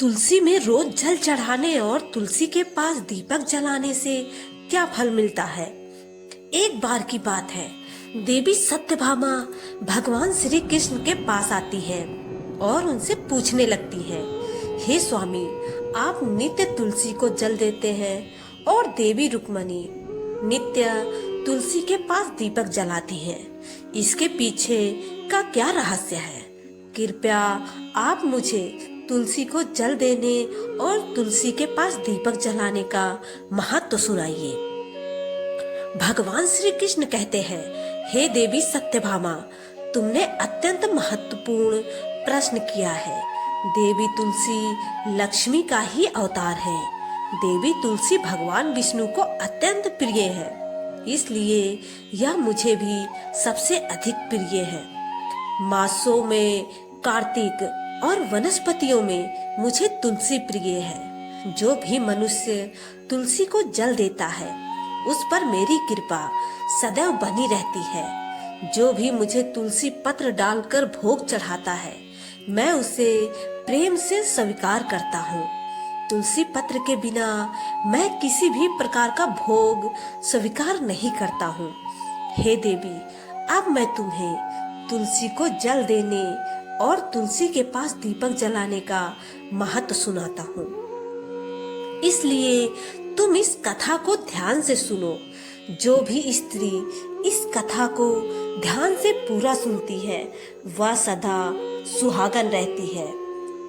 तुलसी में रोज जल चढ़ाने और तुलसी के पास दीपक जलाने से क्या फल मिलता है। एक बार की बात है, देवी सत्यभामा भगवान श्री कृष्ण के पास आती है और उनसे पूछने लगती है, हे स्वामी, आप नित्य तुलसी को जल देते हैं और देवी रुक्मणी नित्य तुलसी के पास दीपक जलाती है। इसके पीछे का क्या रहस्य है? कृपया आप मुझे तुलसी को जल देने और तुलसी के पास दीपक जलाने का महत्व सुनाइए। भगवान श्री कृष्ण कहते हैं, हे देवी सत्यभामा, तुमने अत्यंत महत्वपूर्ण प्रश्न किया है। देवी तुलसी लक्ष्मी का ही अवतार है। देवी तुलसी भगवान विष्णु को अत्यंत प्रिय है, इसलिए यह मुझे भी सबसे अधिक प्रिय है। मासों में कार्तिक और वनस्पतियों में मुझे तुलसी प्रिय है। जो भी मनुष्य तुलसी को जल देता है, उस पर मेरी कृपा सदैव बनी रहती है। जो भी मुझे तुलसी पत्र डालकर भोग चढ़ाता है, मैं उसे प्रेम से स्वीकार करता हूँ। तुलसी पत्र के बिना मैं किसी भी प्रकार का भोग स्वीकार नहीं करता हूँ। हे देवी, अब मैं तुम्हें तुलसी को जल देने और तुलसी के पास दीपक जलाने का महत्व सुनाता हूँ। इसलिए तुम इस कथा को ध्यान से सुनो। जो भी स्त्री इस कथा को ध्यान से पूरा सुनती है, वह सदा सुहागन रहती है।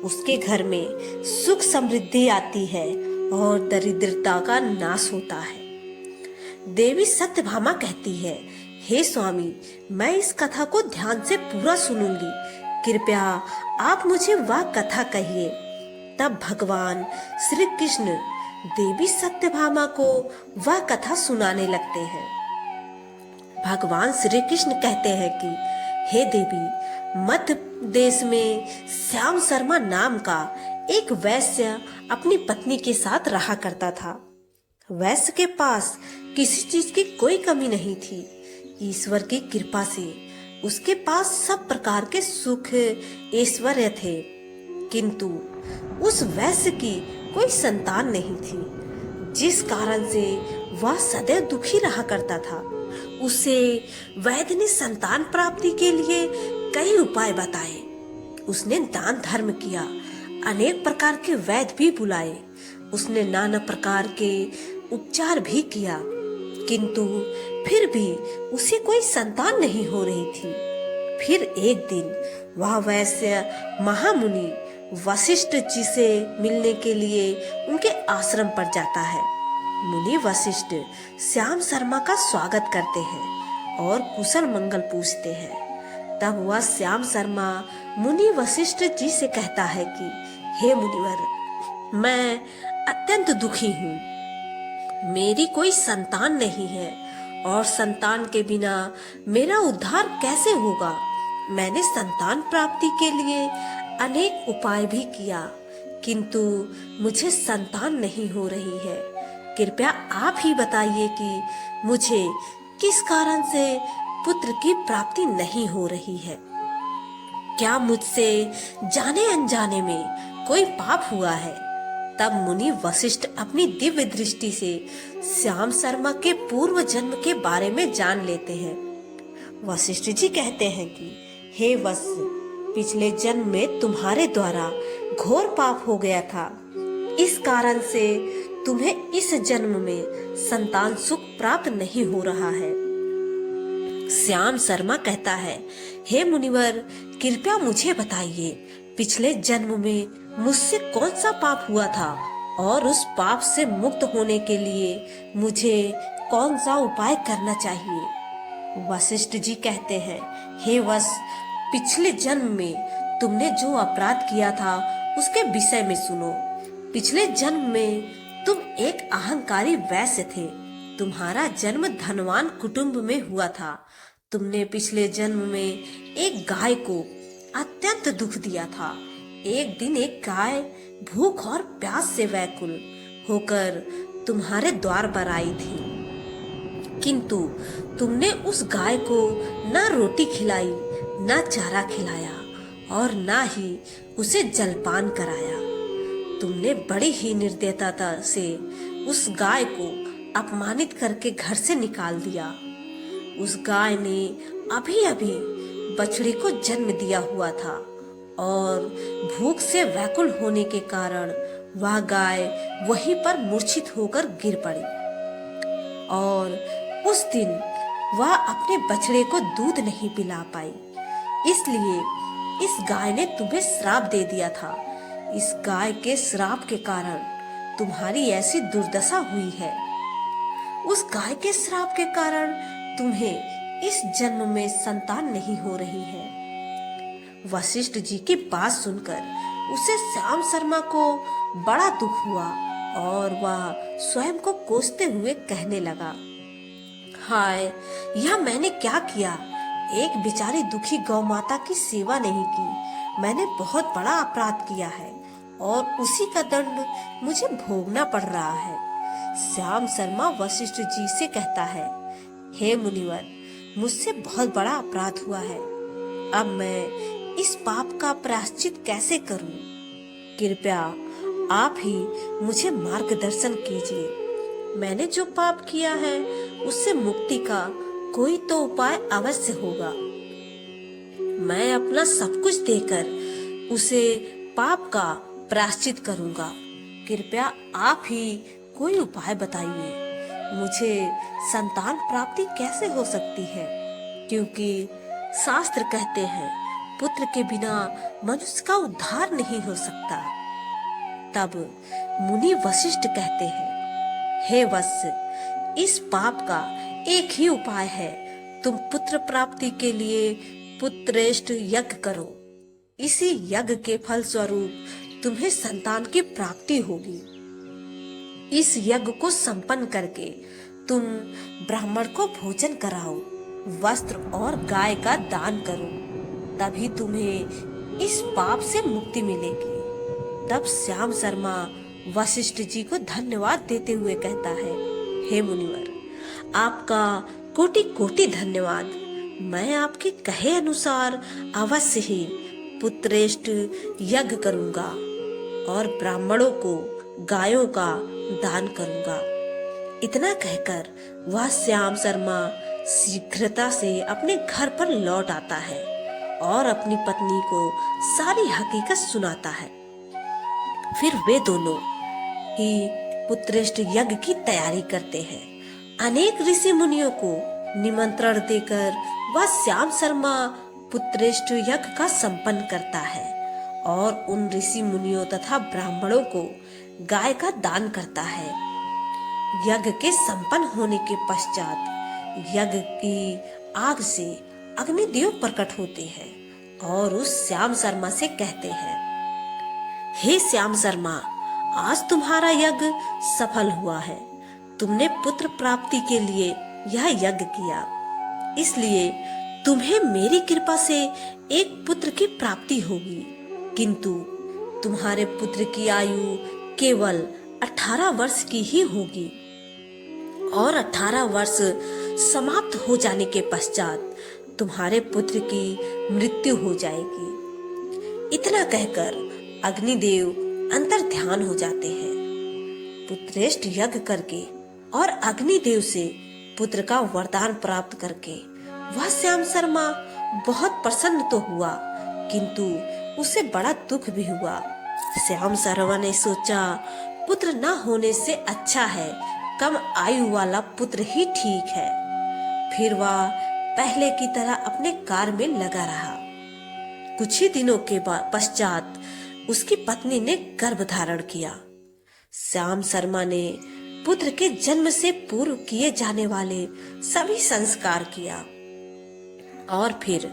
उसके घर में सुख समृद्धि आती है और दरिद्रता का नाश होता है। देवी सत्यभामा कहती है, हे स्वामी, मैं इस कथा को ध्यान से पूरा सुनूंगी। कृपया आप मुझे वह कथा कहिए। तब भगवान श्री कृष्ण देवी सत्यभामा को वह कथा सुनाने लगते हैं। भगवान श्री कृष्ण कहते हैं कि हे देवी, मध्य देश में श्याम शर्मा नाम का एक वैश्य अपनी पत्नी के साथ रहा करता था। वैश्य के पास किसी चीज की कोई कमी नहीं थी। ईश्वर की कृपा से उसके पास सब प्रकार के सुख ऐश्वर्य थे, किंतु उस वैश्य की कोई संतान नहीं थी, जिस कारण से वह सदैव दुखी रहा करता था। उसे वैद्य ने संतान प्राप्ति के लिए कई उपाय बताए। उसने दान धर्म किया, अनेक प्रकार के वैद्य भी बुलाए। उसने नाना प्रकार के उपचार भी किया, किंतु फिर भी उसे कोई संतान नहीं हो रही थी। फिर एक दिन वह वैश्य महामुनि वशिष्ठ जी से मिलने के लिए उनके आश्रम पर जाता है। मुनि वशिष्ठ श्याम शर्मा का स्वागत करते हैं और कुशल मंगल पूछते हैं। तब वह श्याम शर्मा मुनि वशिष्ठ जी से कहता है कि हे मुनिवर, मैं अत्यंत दुखी हूँ। मेरी कोई संतान नहीं है और संतान के बिना मेरा उद्धार कैसे होगा। मैंने संतान प्राप्ति के लिए अनेक उपाय भी किया, किंतु मुझे संतान नहीं हो रही है। कृपया आप ही बताइए कि मुझे किस कारण से पुत्र की प्राप्ति नहीं हो रही है। क्या मुझसे जाने अनजाने में कोई पाप हुआ है? तब मुनि वशिष्ठ अपनी दिव्य दृष्टि से श्याम शर्मा के पूर्व जन्म के बारे में जान लेते हैं। वशिष्ठ जी कहते हैं कि हे वत्स, पिछले जन्म में तुम्हारे द्वारा घोर पाप हो गया था। इस कारण से तुम्हें इस जन्म में संतान सुख प्राप्त नहीं हो रहा है। श्याम शर्मा कहता है, हे मुनिवर, कृपया मुझे बताइए, पिछले जन्म में मुझसे कौन सा पाप हुआ था और उस पाप से मुक्त होने के लिए मुझे कौन सा उपाय करना चाहिए। वशिष्ठ जी कहते हैं, हे वत्स, पिछले जन्म में तुमने जो अपराध किया था उसके विषय में सुनो। पिछले जन्म में तुम एक अहंकारी वैश्य थे। तुम्हारा जन्म धनवान कुटुंब में हुआ था। तुमने पिछले जन्म में एक गाय को अत्यंत दुख दिया था। एक दिन एक गाय भूख और प्यास से व्याकुल होकर तुम्हारे द्वार पर आई थी, किंतु तुमने उस गाय को न रोटी खिलाई, न चारा खिलाया और न ही उसे जलपान कराया। तुमने बड़ी ही निर्दयता से उस गाय को अपमानित करके घर से निकाल दिया। उस गाय ने अभी अभी बछड़े को जन्म दिया हुआ था और भूख से व्याकुल होने के कारण वह गाय वहीं पर मूर्छित होकर गिर पड़ी और उस दिन वह अपने बछड़े को दूध नहीं पिला पाई। इसलिए इस गाय ने तुम्हें श्राप दे दिया था। इस गाय के श्राप के कारण तुम्हारी ऐसी दुर्दशा हुई है। उस गाय के श्राप के कारण तुम्हें इस जन्म में संतान नहीं हो रही है। वशिष्ठ जी की बात सुनकर उसे श्याम शर्मा को बड़ा दुख हुआ और वह स्वयं को कोसते हुए कहने लगा, हाय, यह मैंने क्या किया। एक बेचारी दुखी गौ माता की सेवा नहीं की। मैंने बहुत बड़ा अपराध किया है और उसी का दंड मुझे भोगना पड़ रहा है। श्याम शर्मा वशिष्ठ जी से कहता है, हे मुनिवर, मुझसे बहुत बड़ा अपराध हुआ है। अब मैं इस पाप का प्रायश्चित कैसे करूं? कृपया आप ही मुझे मार्गदर्शन कीजिए। मैंने जो पाप किया है उससे मुक्ति का कोई तो उपाय अवश्य होगा। मैं अपना सब कुछ देकर उसे पाप का प्रायश्चित करूंगा। कृपया आप ही कोई उपाय बताइए। मुझे संतान प्राप्ति कैसे हो सकती है? क्योंकि शास्त्र कहते हैं पुत्र के बिना मनुष्य का उद्धार नहीं हो सकता। तब मुनि वशिष्ठ कहते हैं, हे वत्स, इस पाप का एक ही उपाय है। तुम पुत्र प्राप्ति के लिए पुत्रेष्ठ यज्ञ करो। इसी यज्ञ के फल स्वरूप तुम्हें संतान की प्राप्ति होगी। इस यज्ञ को संपन्न करके तुम ब्राह्मण को भोजन कराओ, वस्त्र और गाय का दान करो, तभी तुम्हें इस पाप से मुक्ति मिलेगी। तब श्याम शर्मा वशिष्ठ जी को धन्यवाद देते हुए कहता है, हे मुनिवर, आपका कोटि कोटि धन्यवाद। मैं आपके कहे अनुसार अवश्य ही पुत्रेष्ठ यज्ञ करूंगा और ब्राह्मणों को गायों का दान करूंगा। इतना कहकर वह श्याम शर्मा शीघ्रता से अपने घर पर लौट आता है और अपनी पत्नी को सारी हकीकत सुनाता है। फिर वे दोनों ही पुत्रेष्ठ यज्ञ की तैयारी करते हैं। अनेक ऋषि मुनियों को निमंत्रण देकर वह श्याम शर्मा पुत्रेष्ठ यज्ञ का संपन्न करता है और उन ऋषि मुनियों तथा ब्राह्मणों को गाय का दान करता है। यज्ञ के संपन्न होने के पश्चात यज्ञ की आग से अग्निदेव प्रकट होते हैं और उस श्याम शर्मा से कहते हैं, हे श्याम शर्मा, आज तुम्हारा यज्ञ सफल हुआ है। तुमने पुत्र प्राप्ति के लिए यह यज्ञ किया, इसलिए तुम्हें मेरी कृपा से एक पुत्र की प्राप्ति होगी। किंतु तुम्हारे पुत्र की आयु केवल 18 वर्ष की ही होगी और 18 वर्ष समाप्त हो जाने के पश्चात तुम्हारे पुत्र की मृत्यु हो जाएगी। इतना कहकर अग्निदेव अंतर ध्यान हो जाते हैं। पुत्रेष्ठ यज्ञ करके और अग्निदेव से पुत्र का वरदान प्राप्त करके वह श्याम शर्मा बहुत प्रसन्न तो हुआ, किंतु उसे बड़ा दुख भी हुआ। श्याम शर्मा ने सोचा, पुत्र न होने से अच्छा है कम आयु वाला पुत्र ही ठीक है। फिर वह पहले की तरह अपने कार्य में लगा रहा। कुछ ही दिनों के पश्चात उसकी पत्नी ने गर्भ धारण किया। श्याम शर्मा ने पुत्र के जन्म से पूर्व किए जाने वाले सभी संस्कार किया और फिर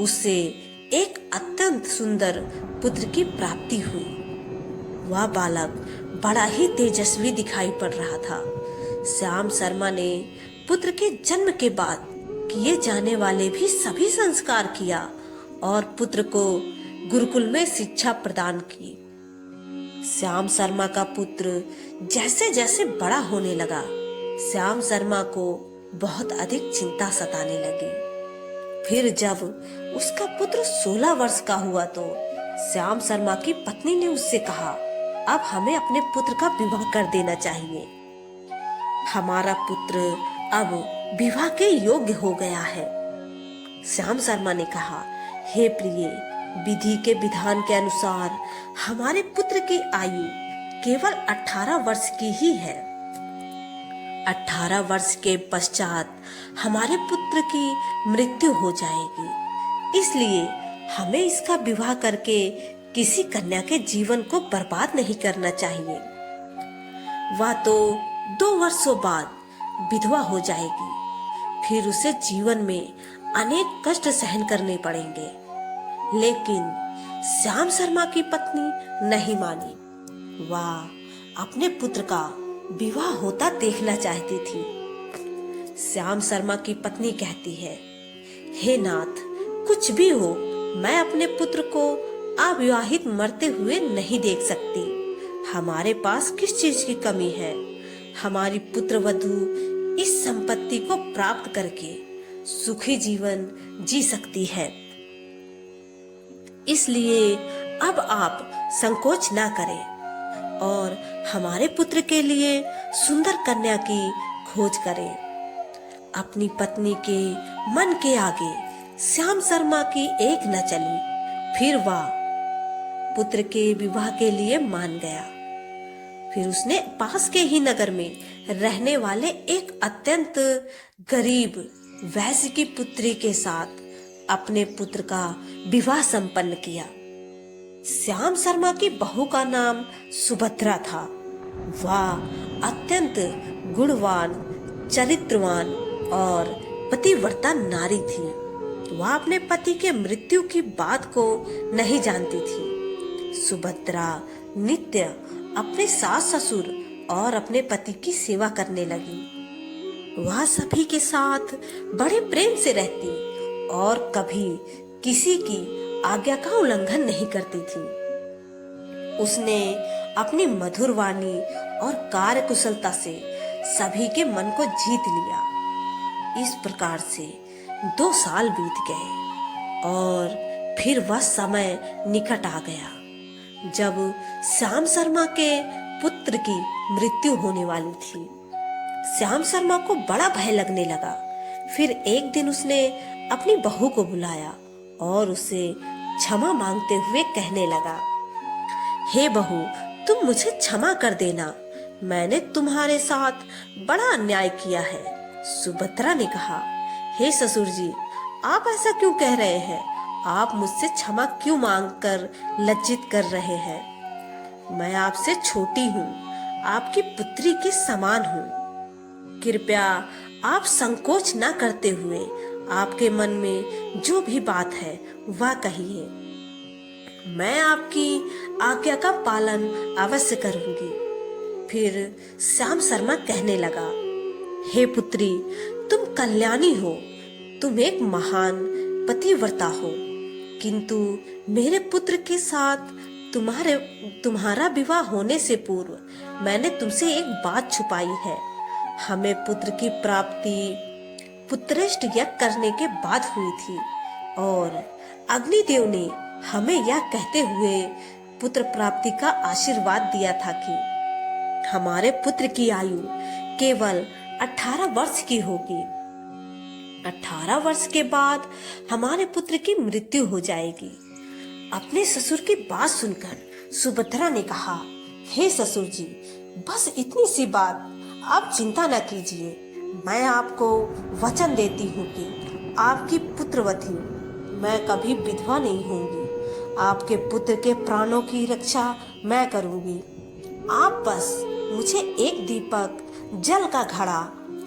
उससे एक अत्यंत सुंदर पुत्र की प्राप्ति हुई। वह बालक बड़ा ही तेजस्वी दिखाई पड़ रहा था। श्याम शर्मा ने पुत्र के जन्म के बाद किए जाने वाले भी सभी संस्कार किया और पुत्र को गुरुकुल में शिक्षा प्रदान की। श्याम शर्मा का पुत्र जैसे जैसे बड़ा होने लगा, श्याम शर्मा को बहुत अधिक चिंता सताने लगी। फिर जब उसका पुत्र 16 वर्ष का हुआ तो श्याम शर्मा की पत्नी ने उससे कहा, अब हमें अपने पुत्र का विवाह कर देना चाहिए। हमारा पुत्र अब विवाह के योग्य हो गया है। श्याम शर्मा ने कहा, हे प्रिय, विधि के विधान के अनुसार हमारे पुत्र की आयु केवल 18 वर्ष की ही है। 18 वर्ष के पश्चात हमारे पुत्र की मृत्यु हो जाएगी, इसलिए हमें इसका विवाह करके किसी कन्या के जीवन को बर्बाद नहीं करना चाहिए। वह तो 2 वर्षों बाद विधवा हो जाएगी, फिर उसे जीवन में अनेक कष्ट सहन करने पड़ेंगे। लेकिन श्याम शर्मा की पत्नी नहीं मानी। वह अपने पुत्र का विवाह होता देखना चाहती थी। श्याम शर्मा की पत्नी कहती है, हे नाथ, कुछ भी हो, मैं अपने पुत्र को अविवाहित मरते हुए नहीं देख सकती। हमारे पास किस चीज की कमी है? हमारी पुत्र वधू इस संपत्ति को प्राप्त करके सुखी जीवन जी सकती है। इसलिए अब आप संकोच ना करें और हमारे पुत्र के लिए सुंदर कन्या की खोज करें। अपनी पत्नी के मन के आगे श्याम शर्मा की एक न चली। फिर वह पुत्र के विवाह के लिए मान गया। फिर उसने पास के ही नगर में रहने वाले एक अत्यंत गरीब वैश्य की पुत्री के साथ अपने पुत्र का विवाह संपन्न किया। श्याम शर्मा की बहू का नाम सुभद्रा था। वह अत्यंत गुणवान, चरित्रवान और पतिव्रता नारी थी। वह अपने पति के मृत्यु की बात को नहीं जानती थी। सुभद्रा नित्य अपने सास ससुर और अपने पति की सेवा करने लगी। वह सभी के साथ बड़े प्रेम से रहती और कभी किसी की आज्ञा का उल्लंघन नहीं करती थी। उसने अपनी मधुर वाणी और कार्यकुशलता से सभी के मन को जीत लिया। इस प्रकार से 2 साल बीत गए और फिर वह समय निकट आ गया जब श्याम शर्मा के पुत्र की मृत्यु होने वाली थी। श्याम शर्मा को बड़ा भय लगने लगा। फिर एक दिन उसने अपनी बहू को बुलाया और उसे क्षमा मांगते हुए कहने लगा, हे बहू, तुम मुझे क्षमा कर देना, मैंने तुम्हारे साथ बड़ा अन्याय किया है। सुभद्रा ने कहा, हे ससुर जी, आप ऐसा क्यों कह रहे हैं? आप मुझसे क्षमा क्यों मांगकर लज्जित कर रहे हैं? मैं आपसे छोटी हूँ, आपकी पुत्री के समान हूँ। कृपया आप संकोच न करते हुए आपके मन में जो भी बात है वह कहिए। मैं आपकी आज्ञा का पालन अवश्य करूंगी। फिर श्याम शर्मा कहने लगा, हे पुत्री, तुम कल्याणी हो, तुम एक महान पतिव्रता हो, किंतु मेरे पुत्र के साथ तुम्हारा विवाह होने से पूर्व मैंने तुमसे एक बात छुपाई है। हमें पुत्र की प्राप्ति पुत्रेष्ट यज्ञ करने के बाद हुई थी और अग्निदेव ने हमें यह कहते हुए पुत्र प्राप्ति का आशीर्वाद दिया था कि हमारे पुत्र की आयु केवल 18 वर्ष की होगी। 18 वर्ष के बाद हमारे पुत्र की मृत्यु हो जाएगी। अपने ससुर की बात सुनकर सुभद्रा ने कहा, हे ससुर जी, बस इतनी सी बात, आप चिंता न कीजिए। मैं आपको वचन देती हूँ कि आपकी पुत्रवती मैं कभी विधवा नहीं होंगी। आपके पुत्र के प्राणों की रक्षा मैं करूंगी। आप बस मुझे एक दीपक, जल का घड़ा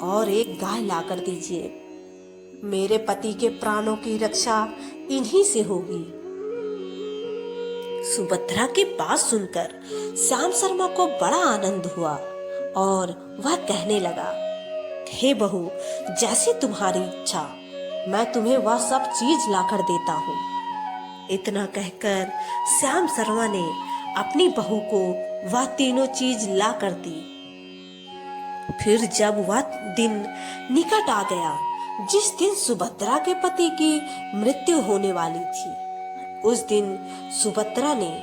और एक गाय लाकर दीजिए। मेरे पति के प्राणों की रक्षा इन्हीं से होगी। सुभद्रा की बात सुनकर श्याम शर्मा को बड़ा आनंद हुआ और वह कहने लगा, हे बहू, जैसी तुम्हारी इच्छा, मैं तुम्हें वह सब चीज लाकर देता हूँ। इतना कहकर श्याम शर्मा ने अपनी बहू को वह तीनों चीज ला कर दी। फिर जब वह दिन निकट आ गया जिस दिन सुभद्रा के पति की मृत्यु होने वाली थी, उस दिन सुभद्रा ने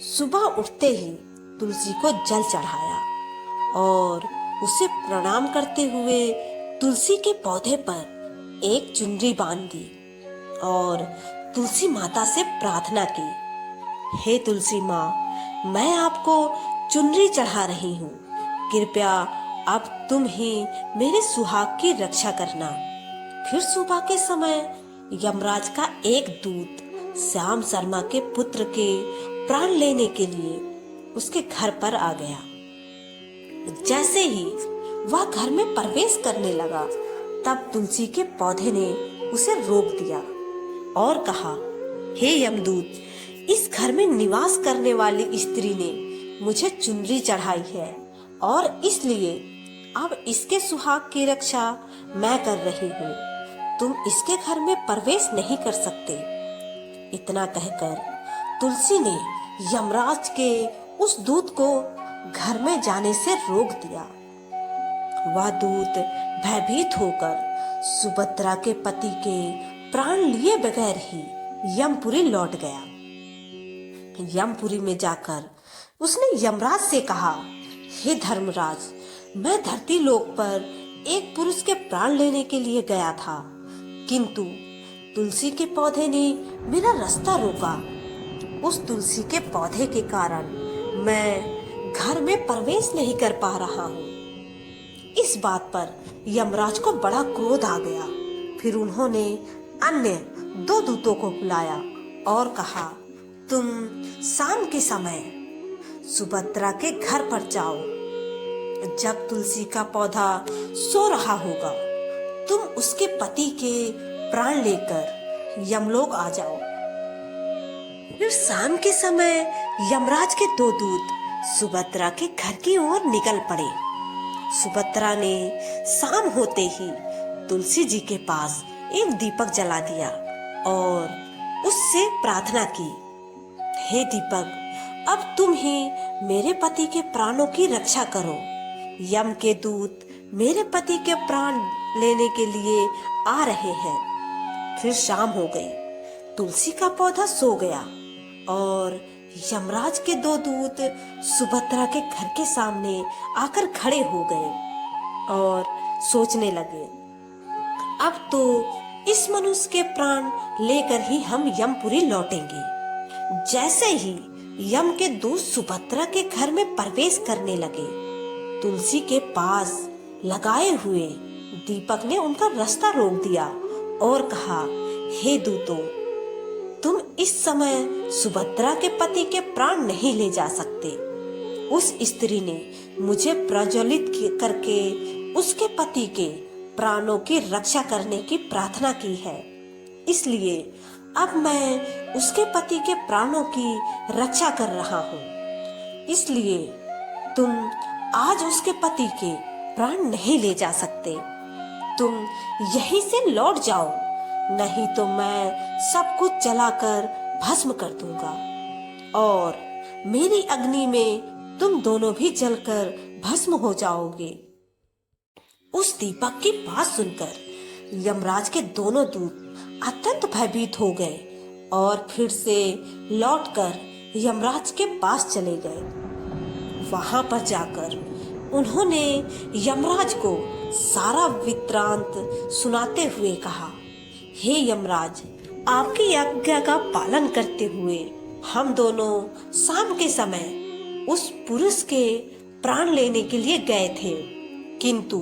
सुबह उठते ही तुलसी को जल चढ़ाया और उसे प्रणाम करते हुए तुलसी के पौधे पर एक चुनरी बांध दी और तुलसी माता से प्रार्थना की, हे तुलसी माँ, मैं आपको चुनरी चढ़ा रही हूँ, कृपया अब तुम ही मेरे सुहाग की रक्षा करना। फिर सुबह के समय यमराज का एक दूत श्याम शर्मा के पुत्र के प्राण लेने के लिए उसके घर पर आ गया। जैसे ही वह घर में प्रवेश करने लगा, तब तुलसी के पौधे ने उसे रोक दिया और कहा, हे यमदूत, इस घर में निवास करने वाली स्त्री ने मुझे चुनरी चढ़ाई है और इसलिए अब इसके सुहाग की रक्षा मैं कर रही हूँ। तुम इसके घर में प्रवेश नहीं कर सकते। इतना कहकर तुलसी ने यमराज के उस दूत को घर में जाने से रोक दिया। वह दूत भयभीत होकर सुभद्रा के पति के प्राण लिए बगैर ही यमपुरी लौट गया। यमपुरी में जाकर उसने यमराज से कहा, हे धर्मराज, मैं धरती लोक पर एक पुरुष के प्राण लेने के लिए गया था, किंतु तुलसी के पौधे ने मेरा रास्ता रोका। उस तुलसी के पौधे के कारण मैं घर में प्रवेश नहीं कर पा रहा हूँ। इस बात पर यमराज को बड़ा क्रोध आ गया। फिर उन्होंने अन्य दो दूतों को बुलाया और कहा, तुम शाम के समय सुभद्रा के घर पर जाओ। जब तुलसी का पौधा सो रहा होगा, तुम उसके पति के प्राण लेकर यमलोक आ जाओ। फिर शाम के समय यमराज के दो दूत सुभद्रा के घर की ओर निकल पड़े। सुभद्रा ने शाम होते ही तुलसी जी के पास एक दीपक जला दिया और उससे प्रार्थना की, हे दीपक, अब तुम ही मेरे पति के प्राणों की रक्षा करो। यम के दूत मेरे पति के प्राण लेने के लिए आ रहे हैं। फिर शाम हो गई, तुलसी का पौधा सो गया और यमराज के दो दूत सुभद्रा के घर के सामने आकर खड़े हो गए और सोचने लगे, अब तो इस मनुष्य के प्राण लेकर ही हम यमपुरी लौटेंगे। जैसे ही यम के दूत सुभद्रा के घर में प्रवेश करने लगे, तुलसी के पास लगाए हुए दीपक ने उनका रास्ता रोक दिया और कहा, हे दूतों, तुम इस समय सुभद्रा के पति के प्राण नहीं ले जा सकते। उस स्त्री ने मुझे प्रज्वलित करके उसके पति के प्राणों की रक्षा करने की प्रार्थना की है, इसलिए अब मैं उसके पति के प्राणों की रक्षा कर रहा हूँ। इसलिए तुम आज उसके पति के प्राण नहीं ले जा सकते। तुम यहीं से लौट जाओ, नहीं तो मैं सब कुछ जलाकर भस्म कर दूंगा और मेरी अग्नि में तुम दोनों भी जलकर भस्म हो जाओगे। उस दीपक की बात सुनकर यमराज के दोनों दूत अत्यंत भयभीत हो गए और फिर से लौटकर यमराज के पास चले गए। वहां पर जाकर उन्होंने यमराज को सारा वृत्तांत सुनाते हुए कहा, हे यमराज, आपकी आज्ञा का पालन करते हुए हम दोनों शाम के समय उस पुरुष के प्राण लेने के लिए गए थे, किंतु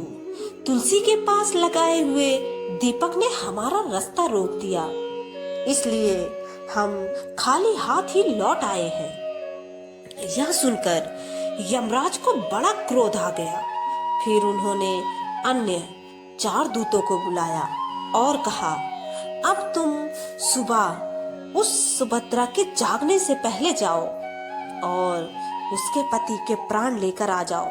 तुलसी के पास लगाए हुए दीपक ने हमारा रास्ता रोक दिया, इसलिए हम खाली हाथ ही लौट आए हैं। यह सुनकर यमराज को बड़ा क्रोध आ गया। फिर उन्होंने अन्य 4 दूतों को बुलाया और कहा, अब तुम सुबह उस सुभद्रा के जागने से पहले जाओ और उसके पति के प्राण लेकर आ जाओ।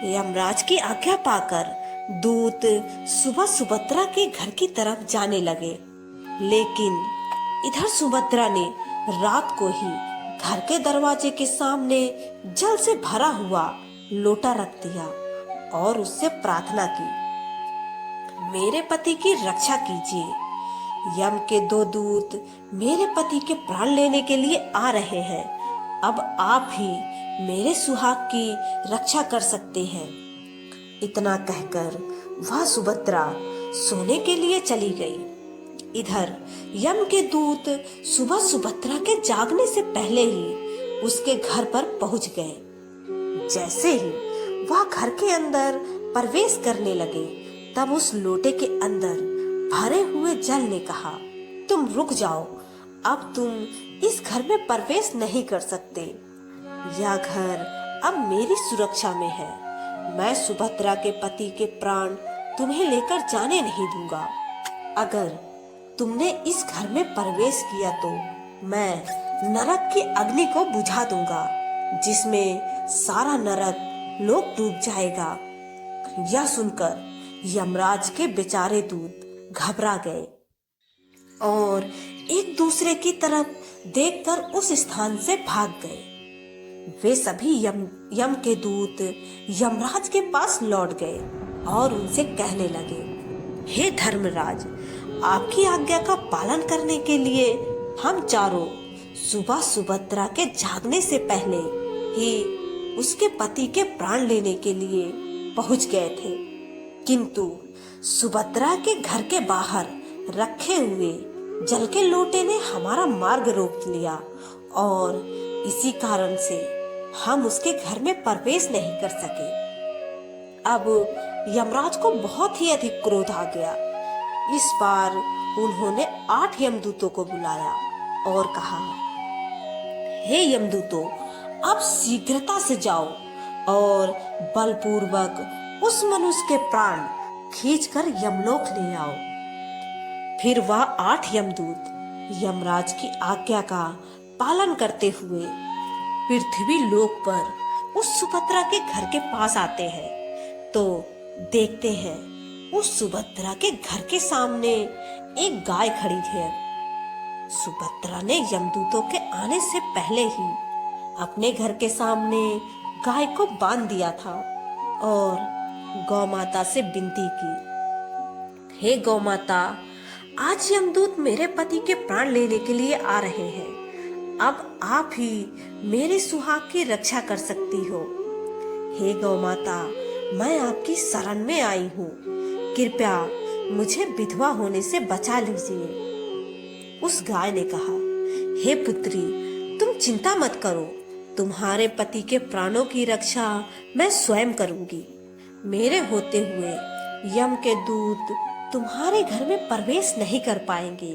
यमराज की आज्ञा पाकर दूत सुबह सुभद्रा के घर की तरफ जाने लगे, लेकिन इधर सुभद्रा ने रात को ही घर के दरवाजे के सामने जल से भरा हुआ लोटा रख दिया और उससे प्रार्थना की, मेरे पति की रक्षा कीजिए। यम के 2 दूत मेरे पति के प्राण लेने के लिए आ रहे हैं। अब आप ही मेरे सुहाग की रक्षा कर सकते हैं। इतना कहकर वह सुभद्रा सोने के लिए चली गई। इधर यम के दूत सुबह सुभद्रा के जागने से पहले ही उसके घर पर पहुंच गए। जैसे ही वह घर के अंदर प्रवेश करने लगे, तब उस लोटे के अंदर भरे हुए जल ने कहा, तुम रुक जाओ, अब तुम इस घर में प्रवेश नहीं कर सकते। यह घर अब मेरी सुरक्षा में है। मैं सुभद्रा के पति के प्राण तुम्हें लेकर जाने नहीं दूंगा। अगर तुमने इस घर में प्रवेश किया तो मैं नरक की अग्नि को बुझा दूंगा, जिसमें सारा नरक लोक डूब जाएगा। यह सुनकर यमराज के बेचारे दूत घबरा गए और एक दूसरे की तरफ देखकर उस स्थान से भाग गए। वे सभी यम के दूत यमराज के पास लौट गए और उनसे कहने लगे, हे धर्मराज, आपकी आज्ञा का पालन करने के लिए हम चारों सुबह सुभद्रा के जागने से पहले ही उसके पति के प्राण लेने के लिए पहुंच गए थे, किंतु सुभद्रा के घर के बाहर रखे हुए जल के लोटे ने हमारा मार्ग रोक लिया और इसी कारण से हम उसके घर में प्रवेश नहीं कर सके। अब यमराज को बहुत ही अधिक क्रोध आ गया। इस बार उन्होंने 8 यमदूतों को बुलाया और कहा, हे यमदूतों, अब शीघ्रता से जाओ और बलपूर्वक उस मनुष्य के प्राण खींचकर यमलोक ले आओ। फिर वह 8 यमदूत यमराज की आज्ञा का पालन करते हुए पृथ्वी लोक पर उस सुभद्रा के घर के पास आते हैं, तो देखते हैं उस सुभद्रा के घर के सामने एक गाय खड़ी है। सुभद्रा ने यमदूतों के आने से पहले ही अपने घर के सामने गाय को बांध दिया था और गौ माता से विनती की, हे गौ माता, आज यमदूत मेरे पति के प्राण लेने के लिए आ रहे हैं। अब आप ही मेरे सुहाग की रक्षा कर सकती हो। हे गौ माता, मैं आपकी शरण में आई हूँ, कृपया मुझे विधवा होने से बचा लीजिए। उस गाय ने कहा, हे पुत्री, तुम चिंता मत करो, तुम्हारे पति के प्राणों की रक्षा मैं स्वयं करूंगी। मेरे होते हुए यम के दूत तुम्हारे घर में प्रवेश नहीं कर पाएंगे,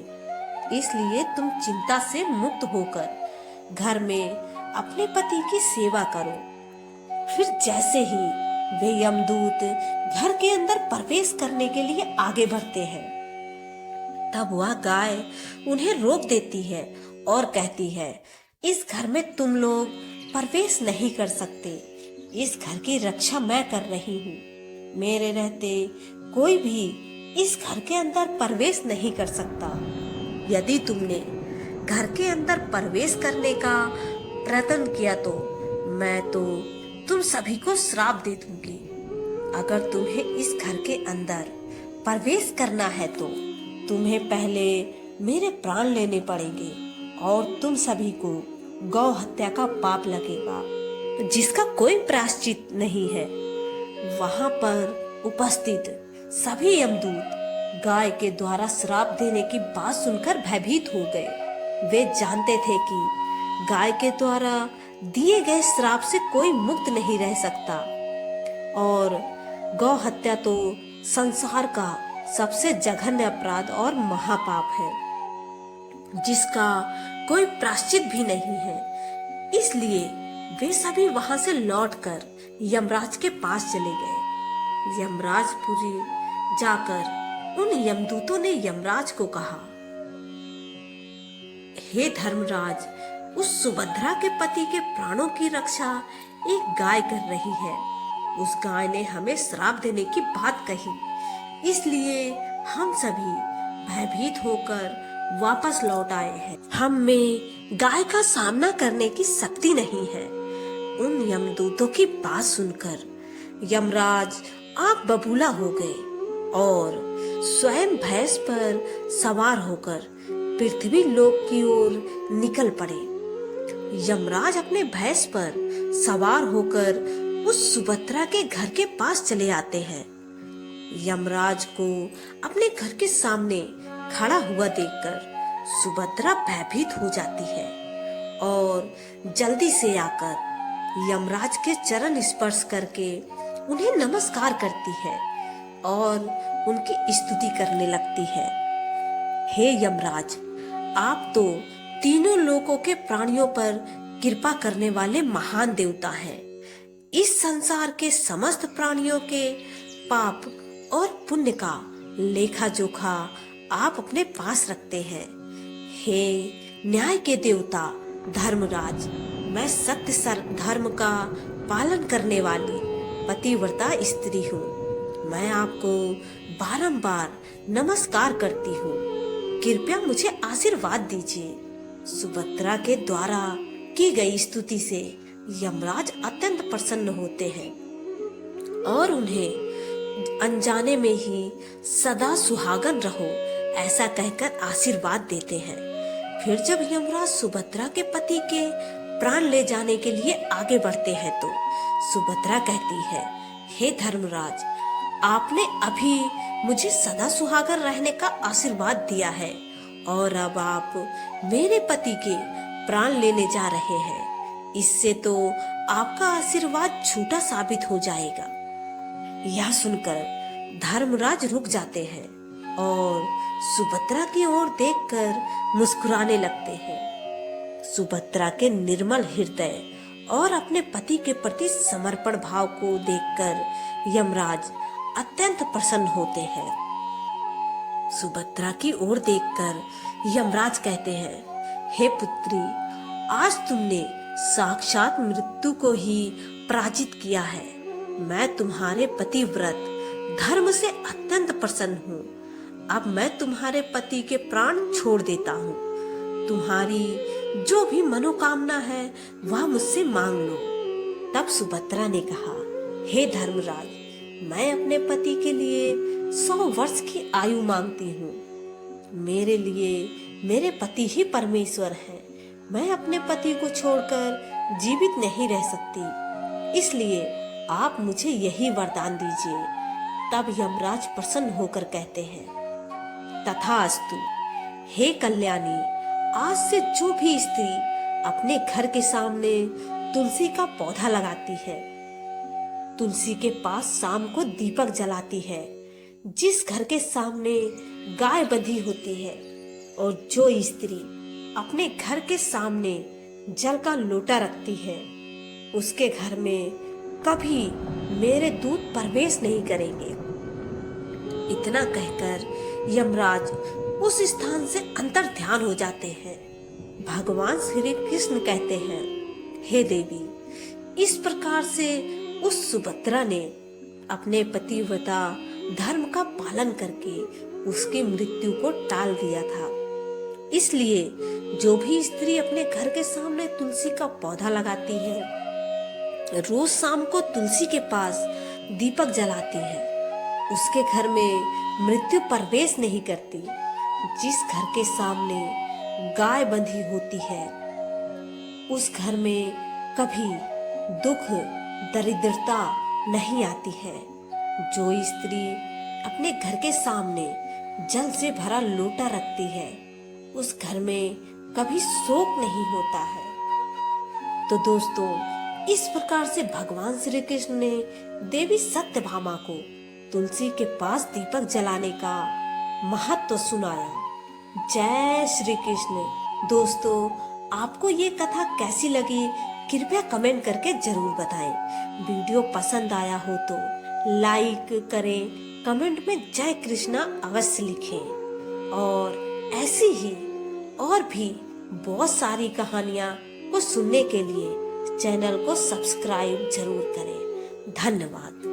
इसलिए तुम चिंता से मुक्त होकर घर में अपने पति की सेवा करो। फिर जैसे ही वे यमदूत घर के अंदर प्रवेश करने के लिए आगे बढ़ते हैं, तब वह गाय उन्हें रोक देती है और कहती है, इस घर में तुम लोग प्रवेश नहीं कर सकते। इस घर की रक्षा मैं कर रही हूँ। मेरे रहते कोई भी इस घर के अंदर प्रवेश नहीं कर सकता। यदि तुमने घर के अंदर प्रवेश करने का प्रयत्न किया तो मैं तो तुम सभी को श्राप दे दूंगी। अगर तुम्हें इस घर के अंदर प्रवेश करना है तो तुम्हें पहले मेरे प्राण लेने पड़ेंगे और तुम सभी को गौ हत्या का पाप लगेगा, जिसका कोई प्रायश्चित नहीं है। वहां पर उपस्थित सभी यमदूत गाय के द्वारा श्राप देने की बात सुनकर भयभीत हो गए। वे जानते थे कि गाय के द्वारा दिए गए श्राप से कोई मुक्त नहीं रह सकता और गौ हत्या तो संसार का सबसे जघन्य अपराध और महापाप है, जिसका कोई प्रायश्चित भी नहीं है। इसलिए वे सभी वहां से लौटकर यमराज के पास चले गए। यमराजपुरी जाकर उन यमदूतों ने यमराज को कहा, हे धर्मराज, उस सुभद्रा के पति के प्राणों की रक्षा एक गाय कर रही है। उस गाय ने हमें श्राप देने की बात कही, इसलिए हम सभी भयभीत होकर वापस लौट आए हैं। हम में गाय का सामना करने की शक्ति नहीं है। उन यमदूतों की बात सुनकर यमराज आंख बबूला हो गए और स्वयं भैंस पर सवार होकर पृथ्वी लोक की ओर निकल पड़े। यमराज अपने भैंस पर सवार होकर उस सुभद्रा के घर के पास चले आते हैं। यमराज को अपने घर के सामने खड़ा हुआ देखकर सुभद्रा भयभीत हो जाती है और जल्दी से आकर यमराज के चरण स्पर्श करके उन्हें नमस्कार करती है और उनकी स्तुति करने लगती है। हे यमराज, आप तो तीनों लोकों के प्राणियों पर कृपा करने वाले महान देवता हैं। इस संसार के समस्त प्राणियों के पाप और पुण्य का लेखा जोखा आप अपने पास रखते हैं। हे न्याय के देवता धर्मराज, मैं सत्य धर्म का पालन करने वाली पतिव्रता स्त्री हूँ। मैं आपको बारंबार नमस्कार करती हूँ। कृपया मुझे आशीर्वाद दीजिए। सुभद्रा के द्वारा की गई स्तुति से यमराज अत्यंत प्रसन्न होते हैं और उन्हें अनजाने में ही सदा सुहागन रहो ऐसा कहकर आशीर्वाद देते हैं। फिर जब यमराज सुभद्रा के पति के प्राण ले जाने के लिए आगे बढ़ते हैं तो सुभद्रा कहती है, हे धर्मराज, आपने अभी मुझे सदा सुहागन रहने का आशीर्वाद दिया है और अब आप मेरे पति के प्राण लेने जा रहे हैं। इससे तो आपका आशीर्वाद झूठा साबित हो जाएगा। यह सुनकर धर्मराज रुक जाते हैं और सुभद्रा की ओर देखकर मुस्कुराने लगते हैं। सुभद्रा के निर्मल हृदय और अपने पति के प्रति समर्पण भाव को देखकर यमराज अत्यंत प्रसन्न होते हैं। सुभद्रा की ओर देखकर यमराज कहते हैं, हे पुत्री, आज तुमने साक्षात मृत्यु को ही पराजित किया है। मैं तुम्हारे पतिव्रत धर्म से अत्यंत प्रसन्न हूँ। अब मैं तुम्हारे पति के प्राण छोड़ देता हूँ। तुम्हारी जो भी मनोकामना है वह मुझसे मांग लो। तब सुभद्रा ने कहा, हे धर्मराज, मैं अपने पति के लिए 100 वर्ष की आयु मांगती हूँ। मेरे लिए मेरे पति ही परमेश्वर हैं। मैं अपने पति को छोड़कर जीवित नहीं रह सकती, इसलिए आप मुझे यही वरदान दीजिए। तब यमराज प्रसन्न होकर कहते हैं, तथास्तु। हे कल्याणी, आज से जो भी स्त्री अपने घर के सामने तुलसी का पौधा लगाती है, तुलसी के पास शाम को दीपक जलाती है, जिस घर के सामने गाय बंधी होती है और जो स्त्री अपने घर के सामने जल का लोटा रखती है, उसके घर में कभी मेरे दूत प्रवेश नहीं करेंगे। इतना कहकर यमराज उस स्थान से अंतर ध्यान हो जाते हैं। भगवान श्री कृष्ण कहते हैं, हे देवी, इस प्रकार से उस सुभद्रा ने अपने पतिव्रता धर्म का पालन करके उसकी मृत्यु को टाल दिया था। इसलिए जो भी स्त्री अपने घर के सामने तुलसी का पौधा लगाती है, रोज शाम को तुलसी के पास दीपक जलाती है, उसके घर में मृत्यु प्रवेश नहीं करती। जिस घर के सामने गाय बंधी होती है, उस घर में कभी दुख दरिद्रता नहीं आती है। जो स्त्री अपने घर के सामने जल से भरा लोटा रखती है, उस घर में कभी शोक नहीं होता है। तो दोस्तों, इस प्रकार से भगवान श्री कृष्ण ने देवी सत्यभामा को तुलसी के पास दीपक जलाने का महत्व सुनाया। जय श्री कृष्ण। दोस्तों, आपको ये कथा कैसी लगी कृपया कमेंट करके जरूर बताएं। वीडियो पसंद आया हो तो लाइक करें, कमेंट में जय कृष्णा अवश्य लिखें और ऐसी ही और भी बहुत सारी कहानियाँ को सुनने के लिए चैनल को सब्सक्राइब जरूर करें। धन्यवाद।